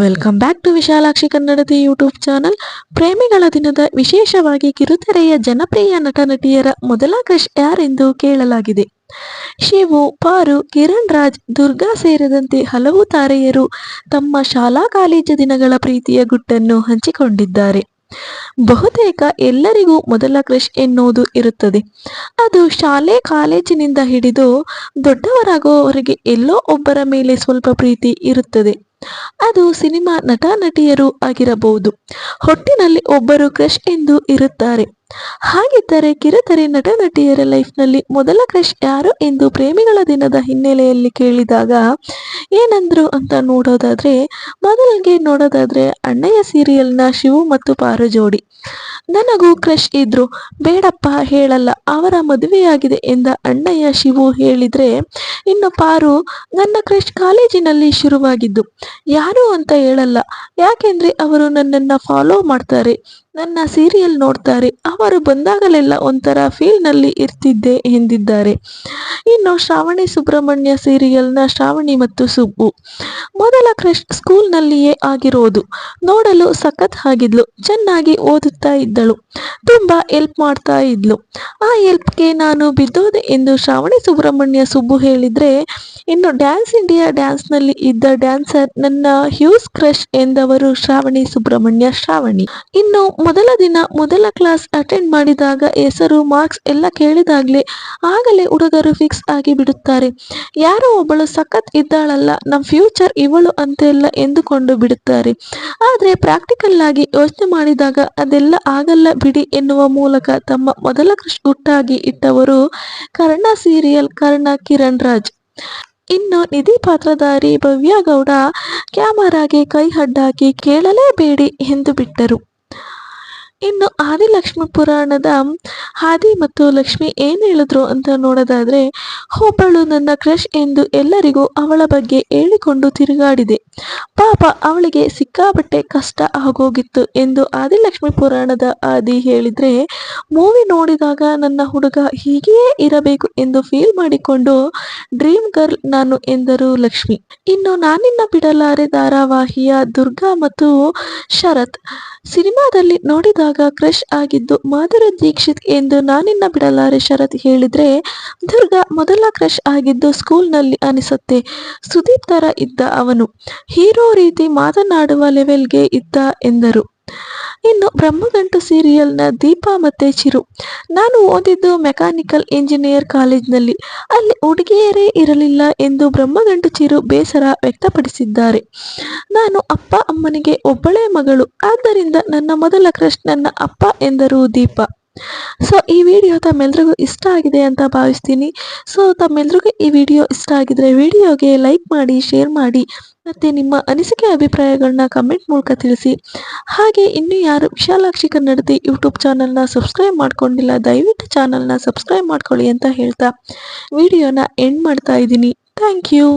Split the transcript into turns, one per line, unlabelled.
Welcome back to Vishalakshi Kannadati YouTube channel. ಪ್ರೇಮಿಗಳ ದಿನದ ವಿಶೇಷವಾಗಿ ಕಿರುತೆರೆಯ ಜನಪ್ರಿಯ ನಟ ನಟಿಯರ ಮೊದಲ ಕ್ರಶ್ ಯಾರೆಂದು ಕೇಳಲಾಗಿದೆ. ಶಿವು, ಪಾರು, ಕಿರಣ್ ರಾಜ್, ದುರ್ಗಾ ಸೇರಿದಂತೆ ಹಲವು ತಾರೆಯರು ತಮ್ಮ ಶಾಲಾ ಕಾಲೇಜು ದಿನಗಳ ಪ್ರೀತಿಯ ಗುಟ್ಟನ್ನು ಹಂಚಿಕೊಂಡಿದ್ದಾರೆ. ಬಹುತೇಕ ಎಲ್ಲರಿಗೂ ಮೊದಲ ಕ್ರಶ್ ಎನ್ನುವುದು ಇರುತ್ತದೆ. ಅದು ಶಾಲೆ ಕಾಲೇಜಿನಿಂದ ಹಿಡಿದು ದೊಡ್ಡವರಾಗುವವರೆಗೆ ಎಲ್ಲೋ ಒಬ್ಬರ ಮೇಲೆ ಸ್ವಲ್ಪ ಪ್ರೀತಿ ಇರುತ್ತದೆ. ಅದು ಸಿನಿಮಾ ನಟ ನಟಿಯರು ಆಗಿರಬಹುದು, ಹೊಟ್ಟಿನಲ್ಲಿ ಒಬ್ಬರು ಕ್ರಶ್ ಎಂದು ಇರುತ್ತಾರೆ. ಹಾಗಿದ್ದರೆ ಕಿರುತೆರೆ ನಟ ನಟಿಯರ ಲೈಫ್ನಲ್ಲಿ ಮೊದಲ ಕ್ರಶ್ ಯಾರು ಎಂದು ಪ್ರೇಮಿಗಳ ದಿನದ ಹಿನ್ನೆಲೆಯಲ್ಲಿ ಕೇಳಿದಾಗ ಏನಂದ್ರು ಅಂತ ಮೊದಲಿಗೆ ನೋಡೋದಾದ್ರೆ ಅಣ್ಣಯ್ಯ ಸೀರಿಯಲ್ನ ಶಿವು ಮತ್ತು ಪಾರು ಜೋಡಿ. ನನಗೂ ಕ್ರಶ್ ಇದ್ರು, ಬೇಡಪ್ಪ ಹೇಳಲ್ಲ, ಅವರ ಮದುವೆಯಾಗಿದೆ ಎಂದ ಅಣ್ಣಯ್ಯ ಶಿವು ಹೇಳಿದ್ರೆ, ಇನ್ನು ಪಾರು, ನನ್ನ ಕ್ರಶ್ ಕಾಲೇಜಿನಲ್ಲಿ ಶುರುವಾಗಿದ್ದು, ಯಾರು ಅಂತ ಹೇಳಲ್ಲ, ಯಾಕೆಂದ್ರೆ ಅವರು ನನ್ನನ್ನು ಫಾಲೋ ಮಾಡ್ತಾರೆ, ನನ್ನ ಸೀರಿಯಲ್ ನೋಡ್ತಾರೆ, ಅವರು ಬಂದಾಗಲೆಲ್ಲ ಒಂಥರ ಫೀಲ್ನಲ್ಲಿ ಇರ್ತಿದ್ದೆ ಎಂದಿದ್ದಾರೆ. ಇನ್ನು ಶ್ರಾವಣಿ ಸುಬ್ರಹ್ಮಣ್ಯ ಸೀರಿಯಲ್ನ ಶ್ರಾವಣಿ ಮತ್ತು ಸುಬ್ಬು. ಮೊದಲ ಕ್ರಶ್ ಸ್ಕೂಲ್ನಲ್ಲಿಯೇ ಆಗಿರೋದು. ನೋಡಲು ಸಖತ್ ಆಗಿದ್ಲು, ಚೆನ್ನಾಗಿ ಓದುತ್ತಾ ಇದ್ದಳು, ತುಂಬಾ ಹೆಲ್ಪ್ ಮಾಡ್ತಾ ಇದ್ಲು. ಆ ಹೆಲ್ಪ್ಗೆ ನಾನು ಬಿದ್ದೋದೆ ಎಂದು ಶ್ರಾವಣಿ ಸುಬ್ರಹ್ಮಣ್ಯ ಸುಬ್ಬು ಹೇಳಿದ್ರೆ, ಇನ್ನು ಡ್ಯಾನ್ಸ್ ಇಂಡಿಯಾ ಡ್ಯಾನ್ಸ್ನಲ್ಲಿ ಇದ್ದ ಡ್ಯಾನ್ಸರ್ ನನ್ನ ಹ್ಯೂಸ್ ಕ್ರಶ್ ಎಂದವರು ಶ್ರಾವಣಿ ಸುಬ್ರಹ್ಮಣ್ಯ ಶ್ರಾವಣಿ. ಇನ್ನು ಮೊದಲ ದಿನ ಮೊದಲ ಕ್ಲಾಸ್ ಅಟೆಂಡ್ ಮಾಡಿದಾಗ ಹೆಸರು ಮಾರ್ಕ್ಸ್ ಎಲ್ಲ ಕೇಳಿದಾಗ್ಲೇ ಆಗಲೇ ಹುಡುಗರು ಫಿಕ್ಸ್ ಆಗಿ ಬಿಡುತ್ತಾರೆ. ಯಾರೋ ಒಬ್ಬಳು ಸಖತ್ ಇದ್ದಾಳಲ್ಲ, ನಮ್ಮ ಫ್ಯೂಚರ್ ಇವಳು ಅಂತೆಲ್ಲ ಎಂದುಕೊಂಡು ಬಿಡುತ್ತಾರೆ. ಆದರೆ ಪ್ರಾಕ್ಟಿಕಲ್ ಆಗಿ ಯೋಚನೆ ಮಾಡಿದಾಗ ಅದೆಲ್ಲ ಆಗಲ್ಲ ಬಿಡಿ ಎನ್ನುವ ಮೂಲಕ ತಮ್ಮ ಮೊದಲ ಕ್ರಶ್ ಗುಟ್ಟಾಗಿ ಇಟ್ಟವರು ಕರ್ಣ ಸೀರಿಯಲ್ ಕರ್ಣ ಕಿರಣ್ ರಾಜ್. ಇನ್ನು ನಿಧಿ ಪಾತ್ರಧಾರಿ ಭವ್ಯ ಗೌಡ ಕ್ಯಾಮರಾಗೆ ಕೈ ಅಡ್ಡಾಕಿ ಕೇಳಲೇಬೇಡಿ ಎಂದು ಬಿಟ್ಟರು. ಇನ್ನು ಆದಿಲಕ್ಷ್ಮಿ ಪುರಾಣದ ಆದಿ ಮತ್ತು ಲಕ್ಷ್ಮಿ ಏನು ಹೇಳಿದ್ರು ಅಂತ ನೋಡೋದಾದ್ರೆ, ಒಬ್ಬಳು ನನ್ನ ಕ್ರಶ್ ಎಂದು ಎಲ್ಲರಿಗೂ ಅವಳ ಬಗ್ಗೆ ಹೇಳಿಕೊಂಡು ತಿರುಗಾಡಿದೆ. ಪಾಪ ಅವಳಿಗೆ ಸಿಕ್ಕಾಬಟ್ಟೆ ಕಷ್ಟ ಆಗೋಗಿತ್ತು ಎಂದು ಆದಿಲಕ್ಷ್ಮಿ ಪುರಾಣದ ಆದಿ ಹೇಳಿದ್ರೆ, ಮೂವಿ ನೋಡಿದಾಗ ನನ್ನ ಹುಡುಗ ಹೀಗೆಯೇ ಇರಬೇಕು ಎಂದು ಫೀಲ್ ಮಾಡಿಕೊಂಡು ಡ್ರೀಮ್ ಗರ್ಲ್ ನಾನು ಎಂದರು ಲಕ್ಷ್ಮಿ. ಇನ್ನು ನಾನಿನ್ನ ಬಿಡಲಾರೆ ಧಾರಾವಾಹಿಯ ದುರ್ಗಾ ಮತ್ತು ಶರತ್ ಸಿನಿಮಾದಲ್ಲಿ ನೋಡಿದಾಗ ಕ್ರಶ್ ಆಗಿದ್ದು ಮಾಧುರಿ ದೀಕ್ಷಿತ್ ಎಂದು ನಾನಿನ್ನ ಬಿಡಲಾರೆ ಶರತ್ ಹೇಳಿದ್ರೆ, ದುರ್ಗಾ ಮೊದಲ ಕ್ರಶ್ ಆಗಿದ್ದು ಸ್ಕೂಲ್ನಲ್ಲಿ ಅನಿಸುತ್ತೆ. ಸುದೀಪ್ ತರ ಇದ್ದ ಅವನು, ಹೀರೋ ರೀತಿ ಮಾತನಾಡುವ ಲೆವೆಲ್ಗೆ ಇದ್ದ ಎಂದರು. ಇನ್ನು ಬ್ರಹ್ಮಗಂಟು ಸೀರಿಯಲ್ನ ದೀಪಾ ಮತ್ತೆ ಚಿರು. ನಾನು ಓದಿದ್ದು ಮೆಕ್ಯಾನಿಕಲ್ ಇಂಜಿನಿಯರ್ ಕಾಲೇಜ್ನಲ್ಲಿ, ಅಲ್ಲಿ ಹುಡುಗಿಯರೇ ಇರಲಿಲ್ಲ ಎಂದು ಬ್ರಹ್ಮಗಂಟು ಚಿರು ಬೇಸರ ವ್ಯಕ್ತಪಡಿಸಿದ್ದಾರೆ. ನಾನು ಅಪ್ಪ ಅಮ್ಮನಿಗೆ ಒಬ್ಬಳೇ ಮಗಳು, ಆದ್ದರಿಂದ ನನ್ನ ಮೊದಲ ಕ್ರಶ್ ನನ್ನ ಅಪ್ಪ ಎಂದರು ದೀಪಾ. ಸೊ ಈ ವಿಡಿಯೋ ತಮ್ಮೆಲ್ರಿಗೂ ಇಷ್ಟ ಆಗಿದೆ ಅಂತ ಭಾವಿಸ್ತೀನಿ. ಸೊ ತಮ್ಮೆಲ್ರಿಗೂ ಈ ವಿಡಿಯೋ ಇಷ್ಟ ಆಗಿದ್ರೆ ವಿಡಿಯೋಗೆ ಲೈಕ್ ಮಾಡಿ, ಶೇರ್ ಮಾಡಿ, ಮತ್ತು ನಿಮ್ಮ ಅನಿಸಿಕೆ ಅಭಿಪ್ರಾಯಗಳನ್ನ ಕಮೆಂಟ್ ಮೂಲಕ ತಿಳಿಸಿ. ಹಾಗೆ ಇನ್ನೂ ಯಾರು ವಿಶಾಲಾಕ್ಷಿ ಕನ್ನಡತಿ ಯೂಟ್ಯೂಬ್ ಚಾನಲ್ನ ಸಬ್ಸ್ಕ್ರೈಬ್ ಮಾಡ್ಕೊಂಡಿಲ್ಲ, ದಯವಿಟ್ಟು ಚಾನಲ್ನ ಸಬ್ಸ್ಕ್ರೈಬ್ ಮಾಡ್ಕೊಳ್ಳಿ ಅಂತ ಹೇಳ್ತಾ ವಿಡಿಯೋನ ಎಂಡ್ ಮಾಡ್ತಾ ಇದ್ದೀನಿ. Thank you.